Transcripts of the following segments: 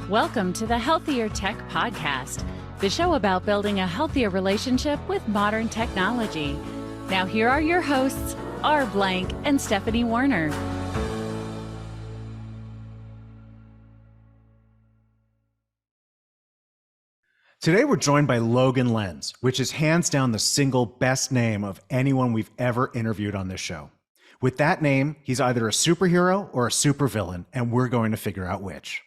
Welcome to the Healthier Tech Podcast, the show about building a healthier relationship with modern technology. Now here are your hosts, R. Blank and Stephanie Warner. Today we're joined by Logan Lenz, which is hands down the single best name of anyone we've ever interviewed on this show. With that name, he's either a superhero or a supervillain, and we're going to figure out which.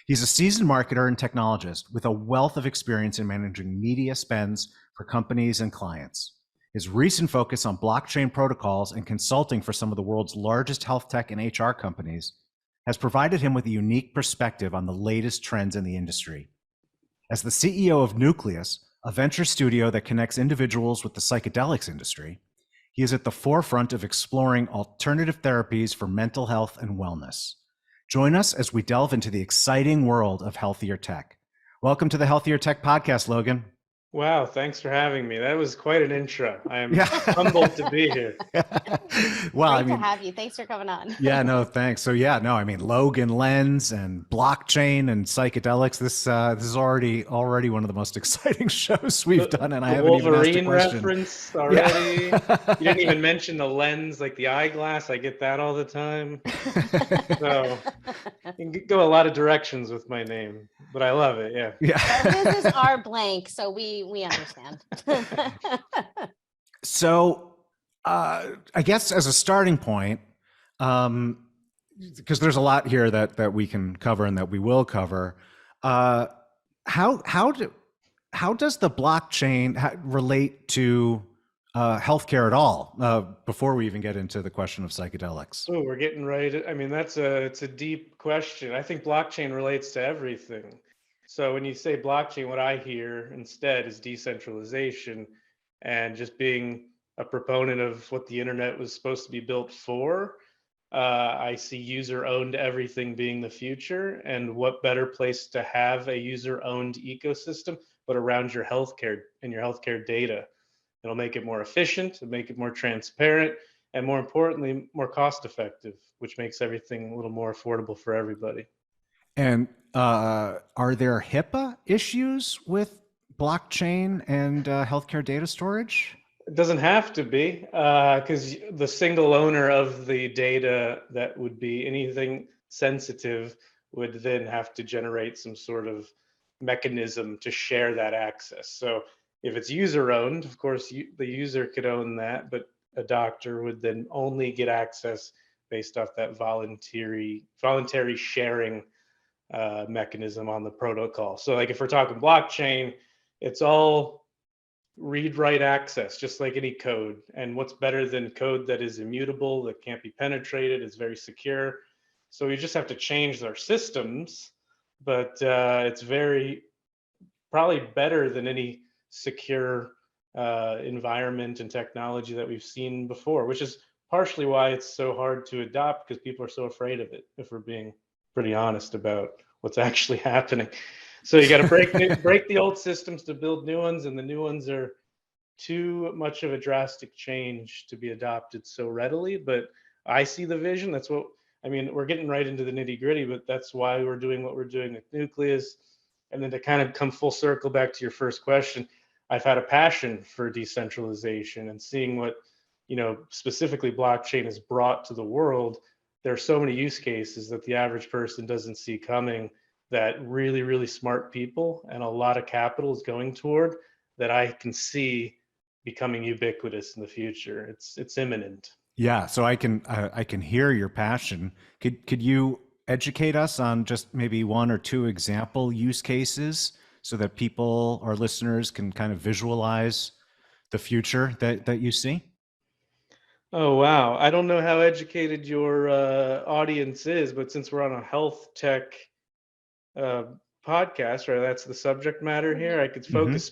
He's a seasoned marketer and technologist with a wealth of experience in managing media spends for companies and clients. His recent focus on blockchain protocols and consulting for some of the world's largest health tech and HR companies has provided him with a unique perspective on the latest trends in the industry. As the CEO of Nucleus, a venture studio that connects individuals with the psychedelics industry, he is at the forefront of exploring alternative therapies for mental health and wellness. Join us as we delve into the exciting world of healthier tech. Welcome to the Healthier Tech Podcast, Logan. Wow, thanks for having me. That was quite an intro. I am humbled to be here. Well, Great to have you. Thanks for coming on. Yeah, no, thanks. So Logan Lenz and blockchain and psychedelics. This is already one of the most exciting shows we've done, and I haven't Wolverine even asked a question. Reference already. Yeah. You didn't even mention the lens, like the eyeglass. I get that all the time. So you can go a lot of directions with my name, but I love it. Yeah. So this is R. Blank, so we understand. So I guess as a starting point, because there's a lot here that we can cover and that we will cover, how does the blockchain relate to healthcare at all? Before we even get into the question of psychedelics. Oh, we're getting right. I mean, it's a deep question. I think blockchain relates to everything. So when you say blockchain, what I hear instead is decentralization and just being a proponent of what the internet was supposed to be built for. I see user-owned everything being the future, and what better place to have a user-owned ecosystem but around your healthcare and your healthcare data. It'll make it more efficient, it'll make it more transparent, and more importantly, more cost-effective, which makes everything a little more affordable for everybody. And are there HIPAA issues with blockchain and healthcare data storage? It doesn't have to be, because the single owner of the data that would be anything sensitive would then have to generate some sort of mechanism to share that access. So if it's user-owned, of course, the user could own that, but a doctor would then only get access based off that voluntary sharing mechanism on the protocol. So like if we're talking blockchain, it's all read-write access, just like any code. And what's better than code that is immutable, that can't be penetrated, is very secure. So we just have to change our systems, but it's probably better than any secure environment and technology that we've seen before, which is partially why it's so hard to adopt, because people are so afraid of it, if we're being pretty honest about what's actually happening. So you got to break the old systems to build new ones, and the new ones are too much of a drastic change to be adopted so readily. But I see the vision. We're getting right into the nitty gritty, but that's why we're doing what we're doing with Nucleus. And then to kind of come full circle back to your first question, I've had a passion for decentralization and seeing what, specifically blockchain has brought to the world. There are so many use cases that the average person doesn't see coming, that really, really smart people and a lot of capital is going toward, that I can see becoming ubiquitous in the future. It's imminent. Yeah, so I can hear your passion. Could you educate us on just maybe one or two example use cases so that people or listeners can kind of visualize the future that you see? Oh, wow. I don't know how educated your audience is, but since we're on a health tech podcast, right, that's the subject matter here, I could focus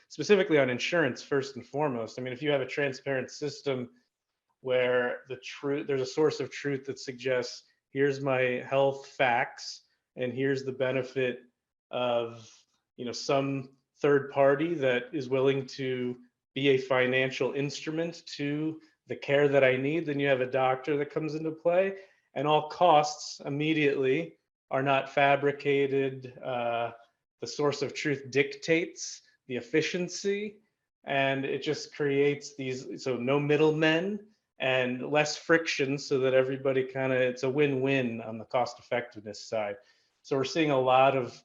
specifically on insurance first and foremost. I mean, if you have a transparent system where there's a source of truth that suggests, here's my health facts, and here's the benefit of, some third party that is willing to be a financial instrument to the care that I need, then you have a doctor that comes into play, and all costs immediately are not fabricated. The source of truth dictates the efficiency, and it just creates these, so no middlemen and less friction, so that everybody kind of, it's a win-win on the cost effectiveness side. So we're seeing a lot of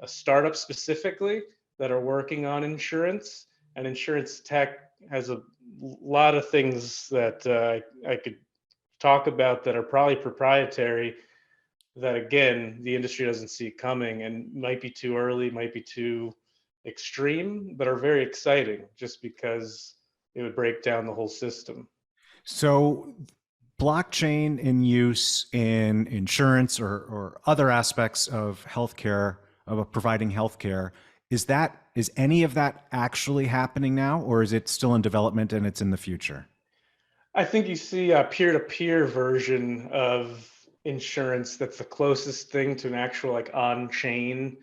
startups specifically that are working on insurance, and insurance tech has a lot of things that I could talk about that are probably proprietary, that again the industry doesn't see coming, and might be too early, might be too extreme, but are very exciting just because it would break down the whole system. So blockchain in use in insurance or other aspects of healthcare, of providing healthcare, is any of that actually happening now, or is it still in development and it's in the future? I think you see a peer-to-peer version of insurance that's the closest thing to an actual like on-chain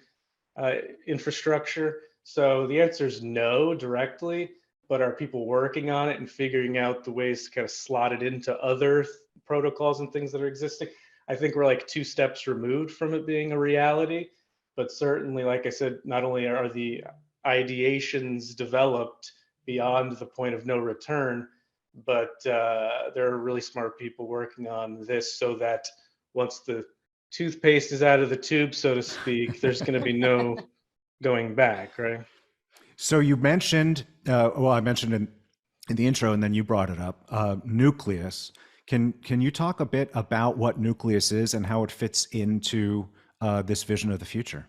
uh, infrastructure. So the answer is no directly, but are people working on it and figuring out the ways to kind of slot it into other protocols and things that are existing? I think we're like 2 steps removed from it being a reality, but certainly, like I said, not only are the ideations developed beyond the point of no return, but there are really smart people working on this so that once the toothpaste is out of the tube, so to speak, there's going to be no going back, right? So you mentioned, well, I mentioned in the intro, and then you brought it up, Nucleus. Can you talk a bit about what Nucleus is and how it fits into this vision of the future?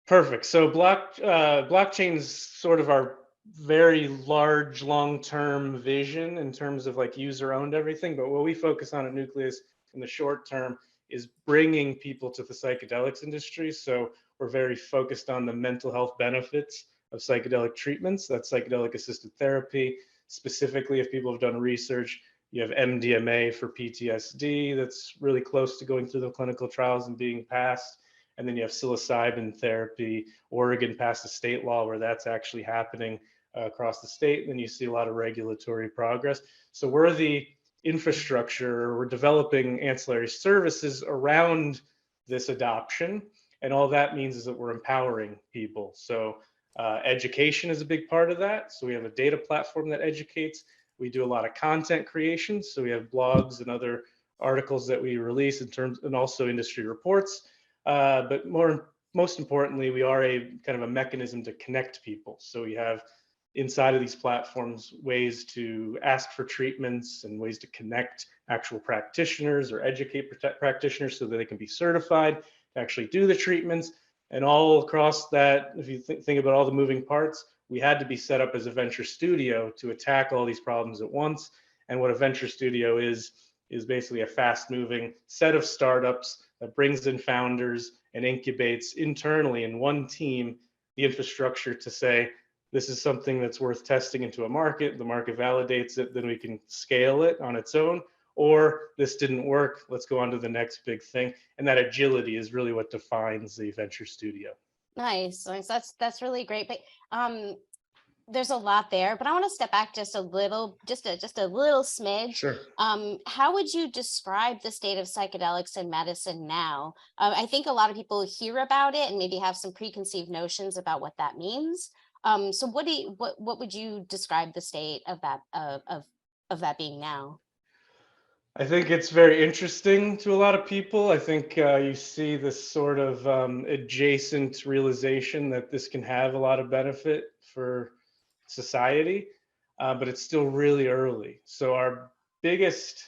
Perfect. So blockchain's sort of our very large long-term vision in terms of like user-owned everything. But what we focus on at Nucleus in the short term is bringing people to the psychedelics industry. So we're very focused on the mental health benefits of psychedelic treatments. That's psychedelic assisted therapy. Specifically, if people have done research, you have MDMA for PTSD that's really close to going through the clinical trials and being passed. And then you have psilocybin therapy. Oregon passed a state law where that's actually happening across the state. And then you see a lot of regulatory progress. So we're the infrastructure, we're developing ancillary services around this adoption. And all that means is that we're empowering people. So education is a big part of that. So we have a data platform that educates. We do a lot of content creation. So we have blogs and other articles that we release in terms, and also industry reports. But most importantly, we are a kind of a mechanism to connect people. So we have inside of these platforms ways to ask for treatments and ways to connect actual practitioners or educate practitioners so that they can be certified to actually do the treatments. And all across that, if you think about all the moving parts, we had to be set up as a venture studio to attack all these problems at once. And what a venture studio is basically a fast moving set of startups that brings in founders and incubates internally in one team the infrastructure to say, this is something that's worth testing into a market, the market validates it, then we can scale it on its own, or this didn't work, let's go on to the next big thing. And that agility is really what defines the venture studio. Nice. That's really great. But there's a lot there, but I want to step back just a little, just a little smidge. Sure. How would you describe the state of psychedelics in medicine now? I think a lot of people hear about it and maybe have some preconceived notions about what that means. So what would you describe the state of that of that being now? I think it's very interesting to a lot of people. I think you see this sort of adjacent realization that this can have a lot of benefit for society, but it's still really early. So our biggest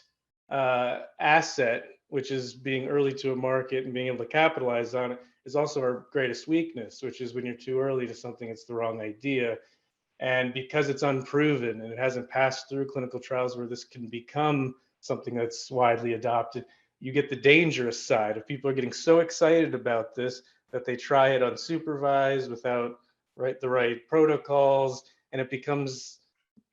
asset, which is being early to a market and being able to capitalize on it, is also our greatest weakness, which is when you're too early to something, it's the wrong idea. And because it's unproven and it hasn't passed through clinical trials where this can become something that's widely adopted, you get the dangerous side of people are getting so excited about this that they try it unsupervised without the right protocols, and it becomes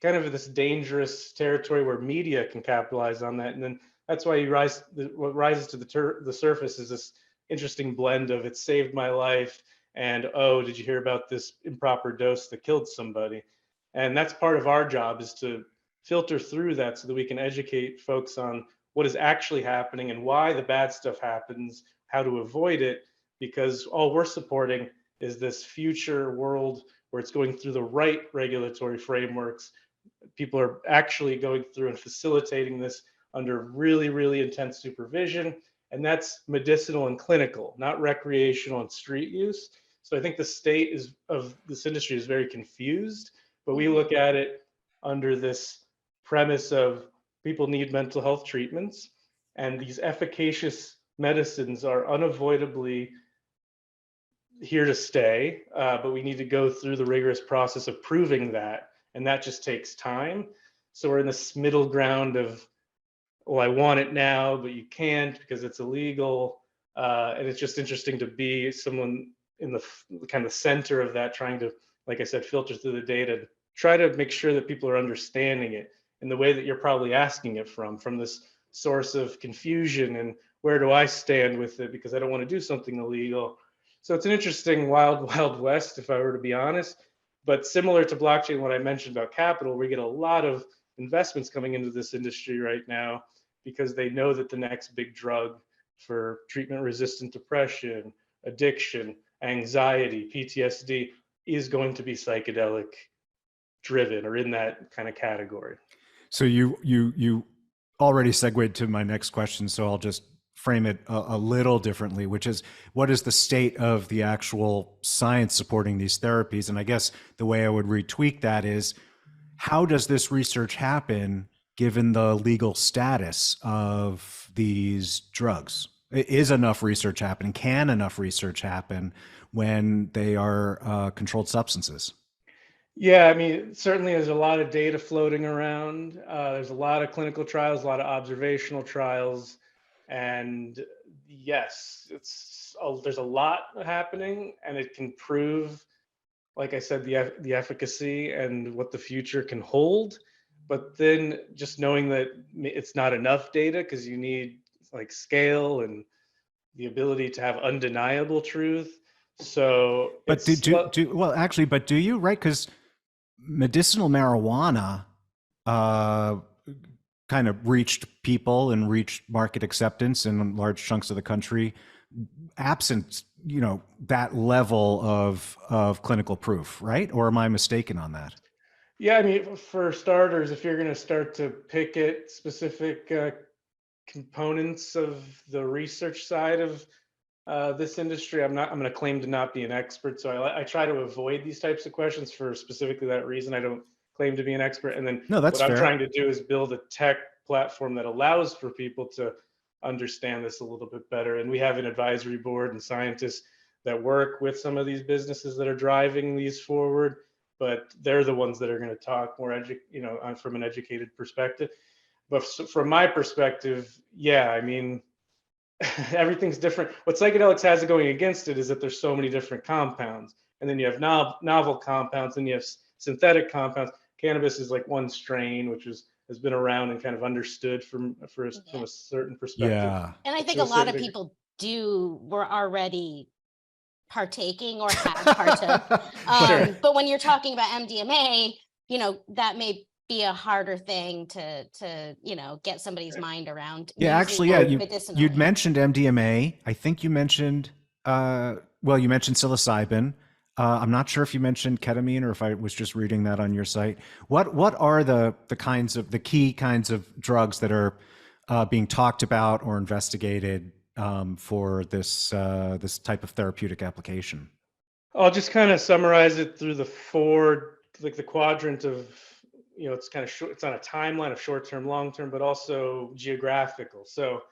kind of this dangerous territory where media can capitalize on that. And then that's why what rises to the surface is this interesting blend of it saved my life and, oh, did you hear about this improper dose that killed somebody? And that's part of our job, is to filter through that so that we can educate folks on what is actually happening and why the bad stuff happens, how to avoid it, because all we're supporting is this future world where it's going through the right regulatory frameworks. People are actually going through and facilitating this under really, really intense supervision. And that's medicinal and clinical, not recreational and street use. So I think the state of this industry is very confused, but we look at it under this premise of people need mental health treatments, and these efficacious medicines are unavoidably here to stay, but we need to go through the rigorous process of proving that, and that just takes time. So we're in this middle ground of, well, I want it now, but you can't because it's illegal, and it's just interesting to be someone in the kind of center of that, trying to, like I said, filter through the data, try to make sure that people are understanding it in the way that you're probably asking it from this source of confusion and where do I stand with it because I don't want to do something illegal. So it's an interesting wild west, if I were to be honest. But similar to blockchain, what I mentioned about capital, we get a lot of investments coming into this industry right now because they know that the next big drug for treatment-resistant depression, addiction, anxiety, PTSD is going to be psychedelic driven or in that kind of category. So you already segued to my next question, so I'll just frame it a little differently, which is, what is the state of the actual science supporting these therapies? And I guess the way I would retweak that is, how does this research happen given the legal status of these drugs? Is enough research happening? Can enough research happen when they are controlled substances? Yeah, I mean, certainly there's a lot of data floating around. There's a lot of clinical trials, a lot of observational trials. And yes, there's a lot happening, and it can prove, like I said, the efficacy and what the future can hold. But then just knowing that it's not enough data, because you need like scale and the ability to have undeniable truth. So but but do you, right? Because medicinal marijuana kind of reached people and reached market acceptance in large chunks of the country, absent, that level of clinical proof, right? Or am I mistaken on that? Yeah, I mean, for starters, if you're going to start to pick at specific components of the research side of this industry, I'm going to claim to not be an expert. So I try to avoid these types of questions for specifically that reason. I don't claim to be an expert. And then no, that's what fair. I'm trying to do is build a tech platform that allows for people to understand this a little bit better. And we have an advisory board and scientists that work with some of these businesses that are driving these forward, but they're the ones that are going to talk more, from an educated perspective. But from my perspective, yeah, I mean, everything's different. What psychedelics has going against it is that there's so many different compounds, and then you have novel compounds, and you have synthetic compounds. Cannabis is like one strain, which has been around and kind of understood from a certain perspective. Yeah, and I think a lot of people were already partaking or have partook. Sure. But when you're talking about MDMA, that may be a harder thing to get somebody's mind around. Yeah, actually, yeah, you'd mentioned MDMA. I think you mentioned you mentioned psilocybin. I'm not sure if you mentioned ketamine or if I was just reading that on your site. What are the key kinds of drugs that are being talked about or investigated for this type of therapeutic application? I'll just kind of summarize it through the quadrant of, it's kind of short, it's on a timeline of short-term, long-term, but also geographical. So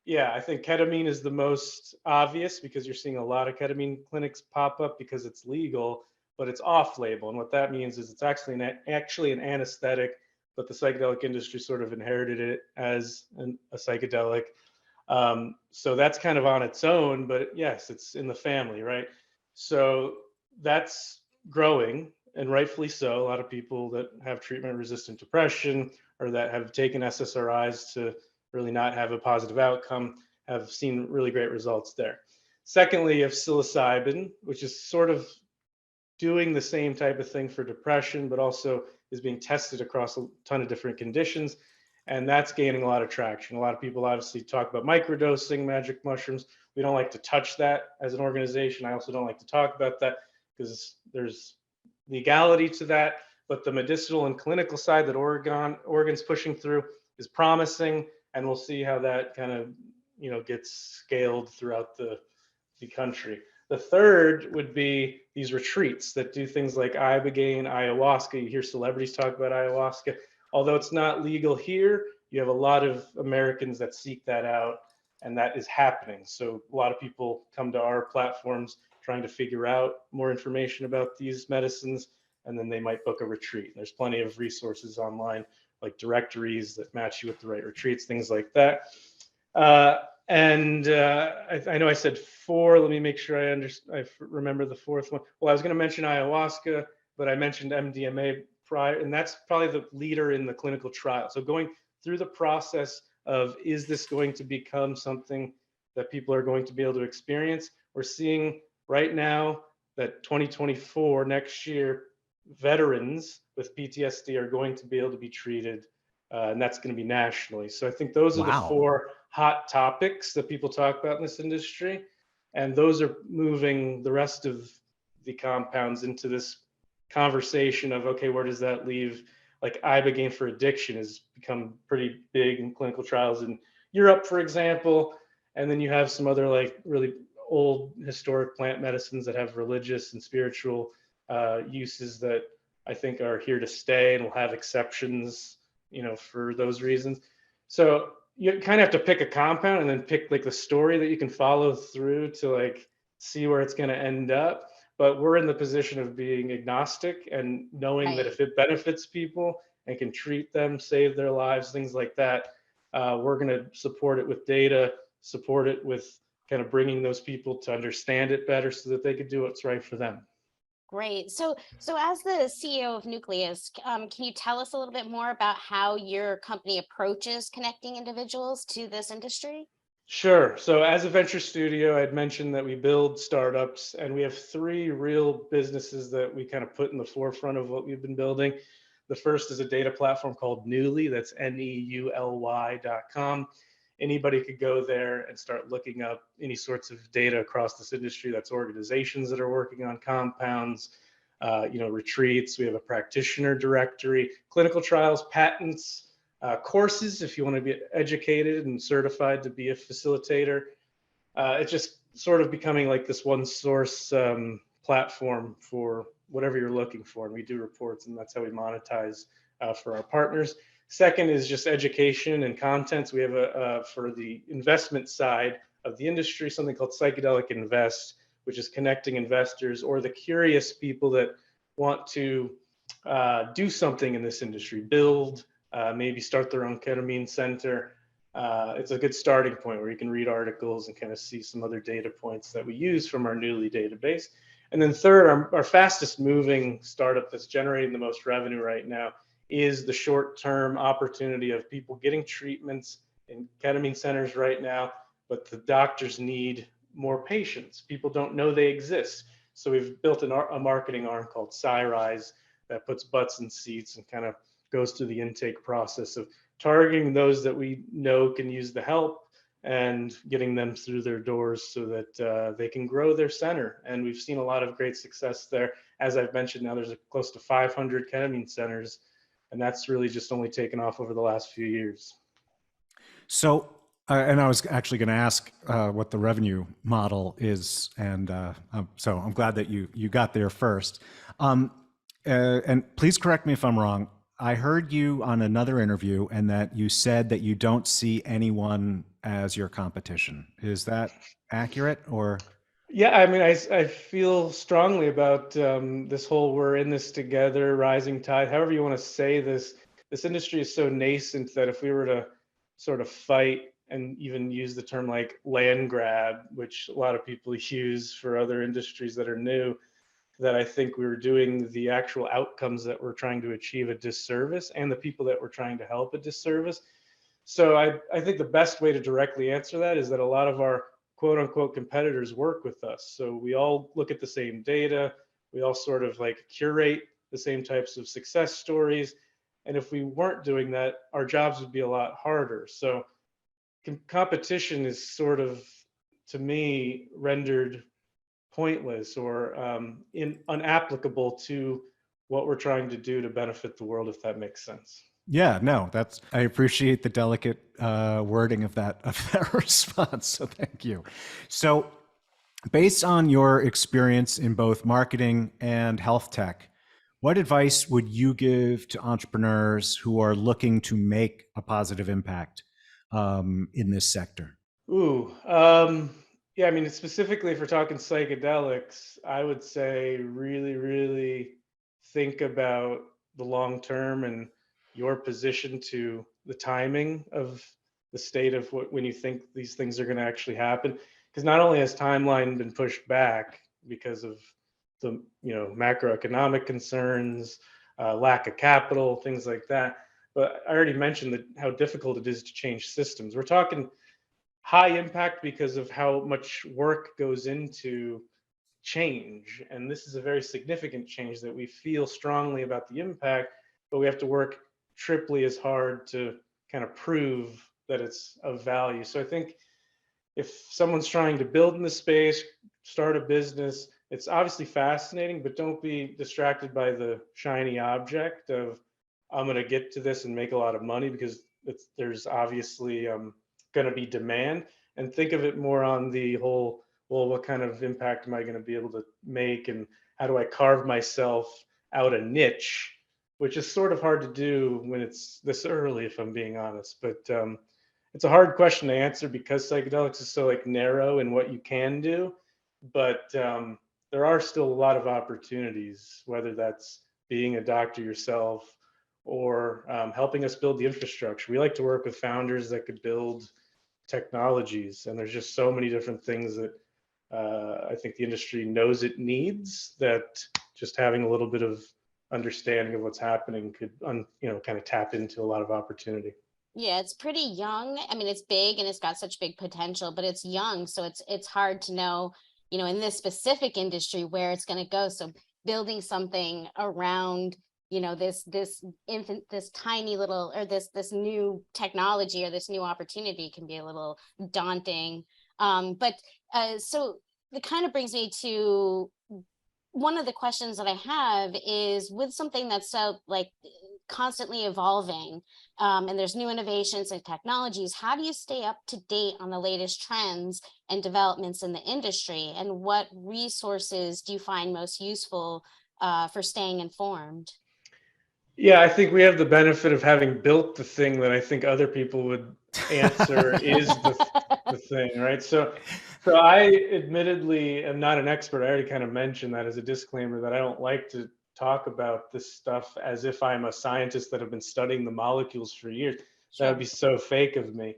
yeah, I think ketamine is the most obvious because you're seeing a lot of ketamine clinics pop up because it's legal, but it's off-label. And what that means is it's actually an anesthetic, but the psychedelic industry sort of inherited it as a psychedelic. So that's kind of on its own, but yes, it's in the family, right? So that's growing, and rightfully so. A lot of people that have treatment-resistant depression or that have taken SSRIs to really not have a positive outcome have seen really great results there. Secondly, you have psilocybin, which is sort of doing the same type of thing for depression, but also is being tested across a ton of different conditions. And that's gaining a lot of traction. A lot of people obviously talk about microdosing magic mushrooms. We don't like to touch that as an organization. I also don't like to talk about that because there's legality to that. But the medicinal and clinical side that Oregon's pushing through is promising, and we'll see how that kind of gets scaled throughout the country. The third would be these retreats that do things like ibogaine, ayahuasca. You hear celebrities talk about ayahuasca. Although it's not legal here, you have a lot of Americans that seek that out, and that is happening. So a lot of people come to our platforms trying to figure out more information about these medicines, and then they might book a retreat. There's plenty of resources online, like directories that match you with the right retreats, things like that. I know I said 4. Let me make sure I remember the 4th one. Well, I was going to mention ayahuasca, but I mentioned MDMA prior, and that's probably the leader in the clinical trial. So going through the process of, is this going to become something that people are going to be able to experience? We're seeing right now that 2024, next year, veterans with PTSD are going to be able to be treated, and that's going to be nationally. So I think those are the 4 hot topics that people talk about in this industry, and those are moving the rest of the compounds into this conversation of, okay, where does that leave? Like ibogaine for addiction has become pretty big in clinical trials in Europe, for example, and then you have some other like really old historic plant medicines that have religious and spiritual uses that I think are here to stay and will have exceptions, for those reasons. So you kind of have to pick a compound and then pick like the story that you can follow through to like see where it's going to end up. But we're in the position of being agnostic and knowing that if it benefits people and can treat them, save their lives, things like that, we're going to support it with data, support it with kind of bringing those people to understand it better so that they could do what's right for them. Great. So as the CEO of Nucleus, can you tell us a little bit more about how your company approaches connecting individuals to this industry? Sure. So as a venture studio, I'd mentioned that we build startups, and we have 3 real businesses that we kind of put in the forefront of what we've been building. The first is a data platform called Newly, that's NEULY.com. Anybody could go there and start looking up any sorts of data across this industry. That's organizations that are working on compounds, retreats. We have a practitioner directory, clinical trials, patents, courses if you want to be educated and certified to be a facilitator. It's just sort of becoming like this one source platform for whatever you're looking for. And we do reports, and that's how we monetize for our partners. Second is just education and content. So we have for the investment side of the industry, something called Psychedelic Invest, which is connecting investors or the curious people that want to do something in this industry, build, maybe start their own ketamine center. It's a good starting point where you can read articles and kind of see some other data points that we use from our Newly database. And then third, our fastest moving startup that's generating the most revenue right now is the short-term opportunity of people getting treatments in ketamine centers right now, but the doctors need more patients. People don't know they exist. So we've built a marketing arm called PsyRise that puts butts in seats and kind of goes through the intake process of targeting those that we know can use the help and getting them through their doors so that they can grow their center. And we've seen a lot of great success there. As I've mentioned, now there's close to 500 ketamine centers, and that's really just only taken off over the last few years. So, and I was actually going to ask what the revenue model is, and so I'm glad that you got there first. And please correct me if I'm wrong. I heard you on another interview, and that you said that you don't see anyone as your competition. Is that accurate, or? Yeah, I mean, I feel strongly about this whole "we're in this together," rising tide, however you want to say this. This industry is so nascent that if we were to sort of fight and even use the term like land grab, which a lot of people use for other industries that are new, that I think we were doing the actual outcomes that we're trying to achieve a disservice, and the people that we're trying to help a disservice. So I think the best way to directly answer that is that a lot of our quote unquote competitors work with us. So we all look at the same data. We all sort of like curate the same types of success stories. And if we weren't doing that, our jobs would be a lot harder. So competition is sort of, to me, rendered pointless or unapplicable to what we're trying to do to benefit the world, if that makes sense. Yeah, no, I appreciate the delicate wording of that response. So thank you. So based on your experience in both marketing and health tech, what advice would you give to entrepreneurs who are looking to make a positive impact in this sector? Ooh, yeah, I mean, specifically if we're talking psychedelics, I would say really, really think about the long term and your position to the timing of the state of when you think these things are going to actually happen. Because not only has timeline been pushed back because of the macroeconomic concerns, lack of capital, things like that, but I already mentioned that how difficult it is to change systems. We're talking high impact because of how much work goes into change. And this is a very significant change that we feel strongly about the impact, but we have to work triply as hard to kind of prove that it's of value. So I think if someone's trying to build in the space, start a business, it's obviously fascinating, but don't be distracted by the shiny object of, I'm going to get to this and make a lot of money, because there's obviously going to be demand. And think of it more on the whole, well, what kind of impact am I going to be able to make, and how do I carve myself out a niche, which is sort of hard to do when it's this early, if I'm being honest. But it's a hard question to answer because psychedelics is so narrow in what you can do. But there are still a lot of opportunities, whether that's being a doctor yourself or helping us build the infrastructure. We like to work with founders that could build technologies, and there's just so many different things that I think the industry knows it needs, that just having a little bit of understanding of what's happening could kind of tap into a lot of opportunity. Yeah, it's pretty young. I mean, it's big and it's got such big potential, but it's young, so it's hard to know, in this specific industry where it's going to go. So building something around, this tiny little, or this new technology or this new opportunity can be a little daunting. But so that kind of brings me to one of the questions that I have is, with something that's so constantly evolving, and there's new innovations and technologies, how do you stay up to date on the latest trends and developments in the industry? And what resources do you find most useful for staying informed? Yeah, I think we have the benefit of having built the thing that I think other people would answer is the thing, right? So I admittedly am not an expert. I already kind of mentioned that as a disclaimer, that I don't like to talk about this stuff as if I'm a scientist that have been studying the molecules for years. That would be so fake of me.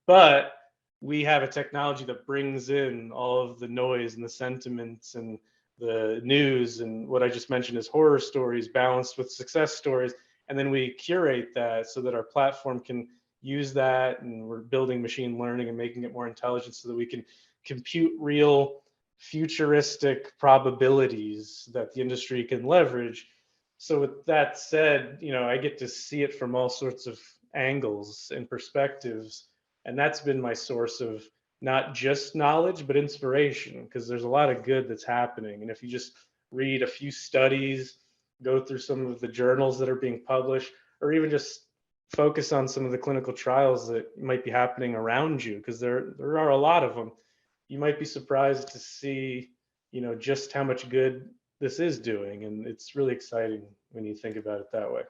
But we have a technology that brings in all of the noise and the sentiments and the news, and what I just mentioned is horror stories balanced with success stories. And then we curate that so that our platform can use that, and we're building machine learning and making it more intelligent so that we can compute real futuristic probabilities that the industry can leverage. So with that said, I get to see it from all sorts of angles and perspectives. And that's been my source of not just knowledge, but inspiration, because there's a lot of good that's happening. And if you just read a few studies, go through some of the journals that are being published, or even just focus on some of the clinical trials that might be happening around you, because there are a lot of them, you might be surprised to see, just how much good this is doing. And it's really exciting when you think about it that way.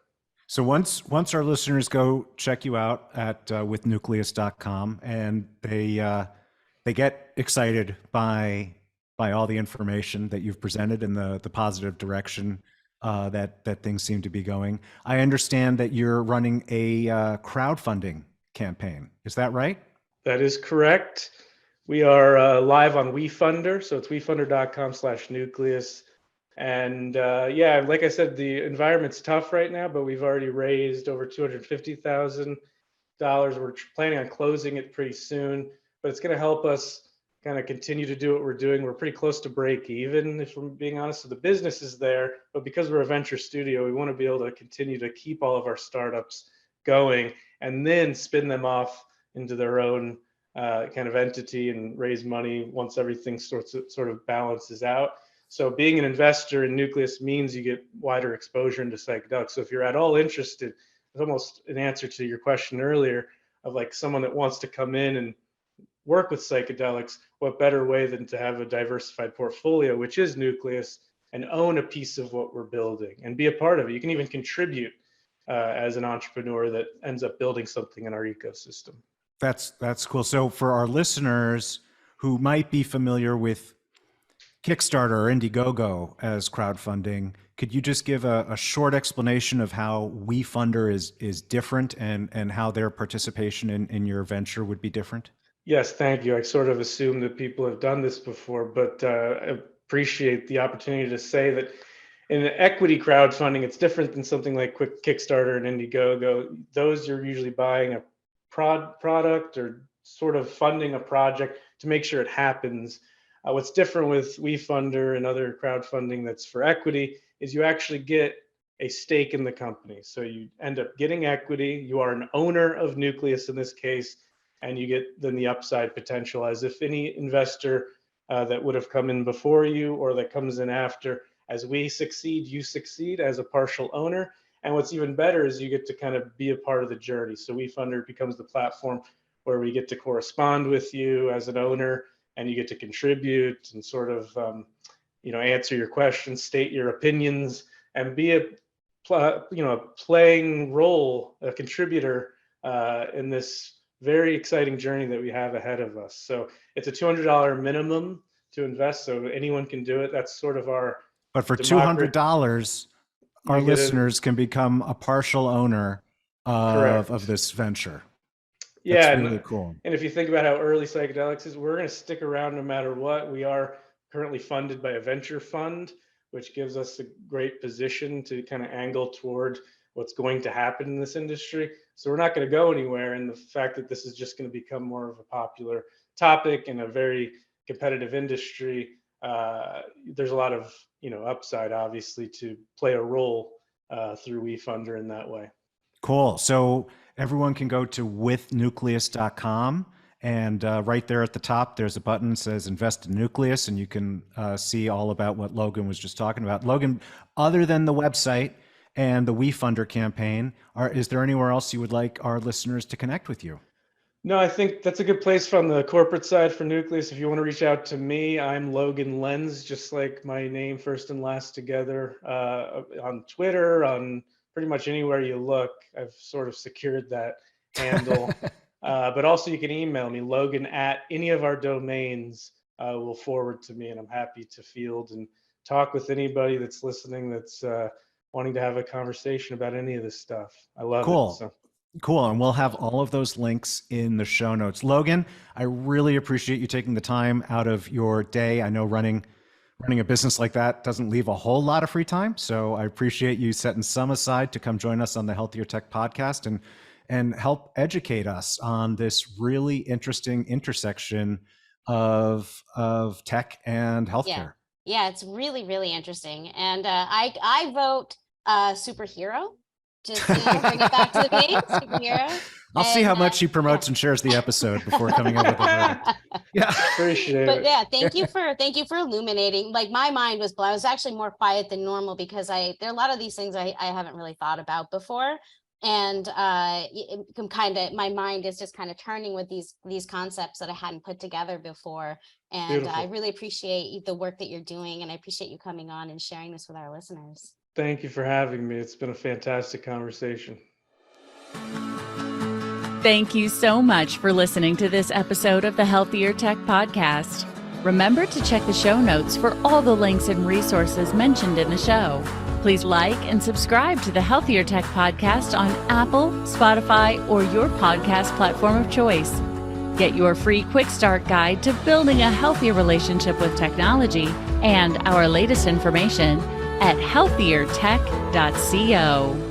So once our listeners go check you out at withnucleus.com, and they get excited by all the information that you've presented and the positive direction that things seem to be going. I understand that you're running a crowdfunding campaign. Is that right? That is correct. We are live on WeFunder, so it's wefunder.com/nucleus. And yeah, like I said, the environment's tough right now, but we've already raised over $250,000. We're planning on closing it pretty soon, but it's going to help us kind of continue to do what we're doing. We're pretty close to break even, if I'm being honest. So the business is there, but because we're a venture studio, we want to be able to continue to keep all of our startups going and then spin them off into their own kind of entity and raise money once everything sort of balances out. So being an investor in Nucleus means you get wider exposure into psychedelics. So if you're at all interested, it's almost an answer to your question earlier of like someone that wants to come in and work with psychedelics, what better way than to have a diversified portfolio, which is Nucleus, and own a piece of what we're building and be a part of it. You can even contribute as an entrepreneur that ends up building something in our ecosystem. That's cool. So for our listeners who might be familiar with Kickstarter or Indiegogo as crowdfunding, could you just give a short explanation of how WeFunder is different and how their participation in your venture would be different? Yes, thank you. I sort of assume that people have done this before, but I appreciate the opportunity to say that in equity crowdfunding, it's different than something like Quick Kickstarter and Indiegogo. Those you're usually buying a product or sort of funding a project to make sure it happens. What's different with WeFunder and other crowdfunding that's for equity is you actually get a stake in the company. So you end up getting equity. You are an owner of Nucleus in this case, and you get then the upside potential as if any investor that would have come in before you or that comes in after. As we succeed, you succeed as a partial owner. And what's even better is you get to kind of be a part of the journey. So WeFunder becomes the platform where we get to correspond with you as an owner, and you get to contribute and sort of answer your questions, state your opinions, and be a playing role, a contributor in this very exciting journey that we have ahead of us. So it's a $200 minimum to invest, so anyone can do it. That's sort of our. But for $200, our listeners can become a partial owner of this venture. Yeah, that's really cool. And if you think about how early psychedelics is, we're going to stick around no matter what. We are currently funded by a venture fund, which gives us a great position to kind of angle toward what's going to happen in this industry. So we're not going to go anywhere. And the fact that this is just going to become more of a popular topic in a very competitive industry, there's a lot of upside, obviously, to play a role through WeFunder in that way. Cool. So everyone can go to withnucleus.com, and right there at the top, there's a button that says Invest in Nucleus, and you can see all about what Logan was just talking about. Logan, other than the website and the WeFunder campaign, is there anywhere else you would like our listeners to connect with you? No, I think that's a good place from the corporate side for Nucleus. If you want to reach out to me, I'm Logan Lenz, just like my name, first and last together, on Twitter, on pretty much anywhere you look. I've sort of secured that handle. But also you can email me, Logan at any of our domains will forward to me, and I'm happy to field and talk with anybody that's listening that's wanting to have a conversation about any of this stuff. I love it. So. Cool. And we'll have all of those links in the show notes. Logan, I really appreciate you taking the time out of your day. I know running a business like that doesn't leave a whole lot of free time. So I appreciate you setting some aside to come join us on the Healthier Tech podcast and help educate us on this really interesting intersection of tech and healthcare. Yeah, it's really, really interesting. And I vote superhero. Just bring it back to the name, superhero. I'll see how much she promotes and shares the episode before coming up with a verdict. Yeah, appreciate it. But yeah, thank you for illuminating. Like, my mind was blown. I was actually more quiet than normal because there are a lot of these things I haven't really thought about before, and my mind is just kind of turning with these concepts that I hadn't put together before. And Beautiful. I really appreciate the work that you're doing, and I appreciate you coming on and sharing this with our listeners. Thank you for having me. It's been a fantastic conversation. Thank you so much for listening to this episode of the Healthier Tech podcast. Remember to check the show notes for all the links and resources mentioned in the show. Please like and subscribe to the Healthier Tech podcast on Apple, Spotify, or your podcast platform of choice. Get your free quick start guide to building a healthier relationship with technology and our latest information at healthiertech.co.